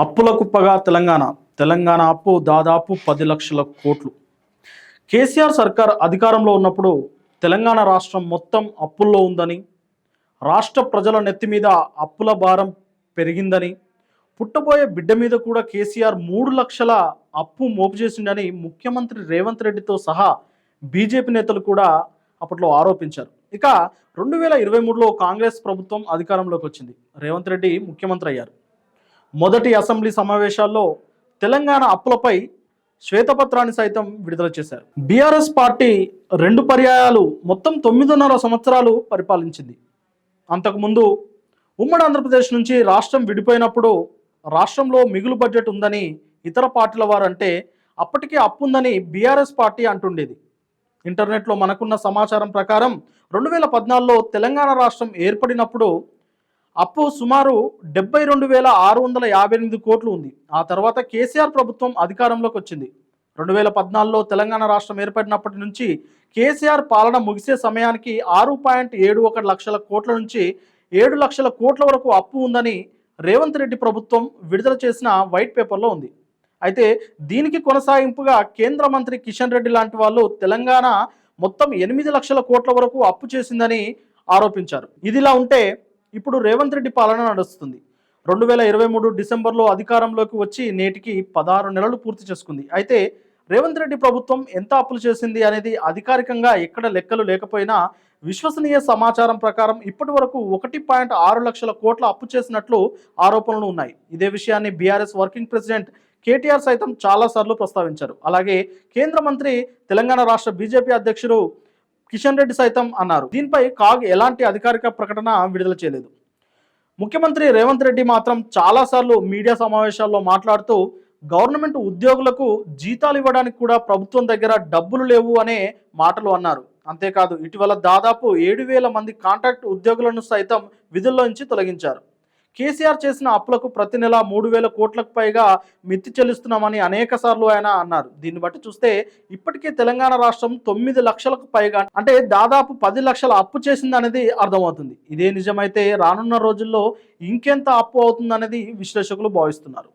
అప్పుల కుప్పగా తెలంగాణ అప్పు దాదాపు 10 లక్షల కోట్లు. కేసీఆర్ సర్కార్ అధికారంలో ఉన్నప్పుడు తెలంగాణ రాష్ట్రం మొత్తం అప్పుల్లో ఉందని, రాష్ట్ర ప్రజల నెత్తి మీద అప్పుల భారం పెరిగిందని, పుట్టబోయే బిడ్డ మీద కూడా కేసీఆర్ 3 లక్షల అప్పు మోపు చేసిండని ముఖ్యమంత్రి రేవంత్ రెడ్డితో సహా బీజేపీ నేతలు కూడా అప్పట్లో ఆరోపించారు. ఇక 2023లో కాంగ్రెస్ ప్రభుత్వం అధికారంలోకి వచ్చింది. రేవంత్ రెడ్డి ముఖ్యమంత్రి అయ్యారు. మొదటి అసెంబ్లీ సమావేశాల్లో తెలంగాణ అప్పులపై శ్వేతపత్రాన్ని సైతం విడుదల చేశారు. బీఆర్ఎస్ పార్టీ 2 పర్యాయాలు మొత్తం 9.5 సంవత్సరాలు పరిపాలించింది. అంతకుముందు ఉమ్మడి ఆంధ్రప్రదేశ్ నుంచి రాష్ట్రం విడిపోయినప్పుడు రాష్ట్రంలో మిగులు బడ్జెట్ ఉందని ఇతర పార్టీల వారు అంటే అప్పటికే అప్పు ఉందని బీఆర్ఎస్ పార్టీ అంటుండేది. ఇంటర్నెట్లో మనకున్న సమాచారం ప్రకారం 2014లో తెలంగాణ రాష్ట్రం ఏర్పడినప్పుడు అప్పు సుమారు 72,658 కోట్లు ఉంది. ఆ తర్వాత కేసీఆర్ ప్రభుత్వం అధికారంలోకి వచ్చింది. 2014లో తెలంగాణ రాష్ట్రం ఏర్పడినప్పటి నుంచి కేసీఆర్ పాలన ముగిసే సమయానికి 6.71 లక్షల కోట్ల నుంచి 7 లక్షల కోట్ల వరకు అప్పు ఉందని రేవంత్ రెడ్డి ప్రభుత్వం విడుదల చేసిన వైట్ పేపర్లో ఉంది. అయితే దీనికి కొనసాగింపుగా కేంద్ర మంత్రి కిషన్ రెడ్డి లాంటి వాళ్ళు తెలంగాణ మొత్తం 8 లక్షల కోట్ల వరకు అప్పు చేసిందని ఆరోపించారు. ఇదిలా ఉంటే ఇప్పుడు రేవంత్ రెడ్డి పాలన నడుస్తుంది. 2023 డిసెంబర్లో అధికారంలోకి వచ్చి నేటికి 16 నెలలు పూర్తి చేసుకుంది. అయితే రేవంత్ రెడ్డి ప్రభుత్వం ఎంత అప్పులు చేసింది అనేది అధికారికంగా ఎక్కడ లెక్కలు లేకపోయినా విశ్వసనీయ సమాచారం ప్రకారం ఇప్పటి వరకు 1.6 లక్షల కోట్ల అప్పు చేసినట్లు ఆరోపణలు ఉన్నాయి. ఇదే విషయాన్ని బీఆర్ఎస్ వర్కింగ్ ప్రెసిడెంట్ కేటీఆర్ సైతం చాలాసార్లు ప్రస్తావించారు. అలాగే కేంద్ర మంత్రి తెలంగాణ రాష్ట్ర బీజేపీ అధ్యక్షుడు కిషన్ రెడ్డి సైతం అన్నారు. దీనిపై కాగ్ ఎలాంటి అధికారిక ప్రకటన విడుదల చేయలేదు. ముఖ్యమంత్రి రేవంత్ రెడ్డి మాత్రం చాలాసార్లు మీడియా సమావేశాల్లో మాట్లాడుతూ గవర్నమెంట్ ఉద్యోగులకు జీతాలు ఇవ్వడానికి కూడా ప్రభుత్వం దగ్గర డబ్బులు లేవు అనే మాటలు అన్నారు. అంతేకాదు ఇటీవల దాదాపు 7,000 మంది కాంట్రాక్ట్ ఉద్యోగులను సైతం విధుల్లో నుంచి తొలగించారు. కేసీఆర్ చేసిన అప్పులకు ప్రతి నెల 3,000 కోట్లకు పైగా మిత్తి చెల్లిస్తున్నామని అనేక సార్లు ఆయన అన్నారు. దీన్ని బట్టి చూస్తే ఇప్పటికే తెలంగాణ రాష్ట్రం 9 లక్షలకు పైగా అంటే దాదాపు 10 లక్షల అప్పు చేసిందనేది అర్థమవుతుంది. ఇదే నిజమైతే రానున్న రోజుల్లో ఇంకెంత అప్పు అవుతుందనేది విశ్లేషకులు భావిస్తున్నారు.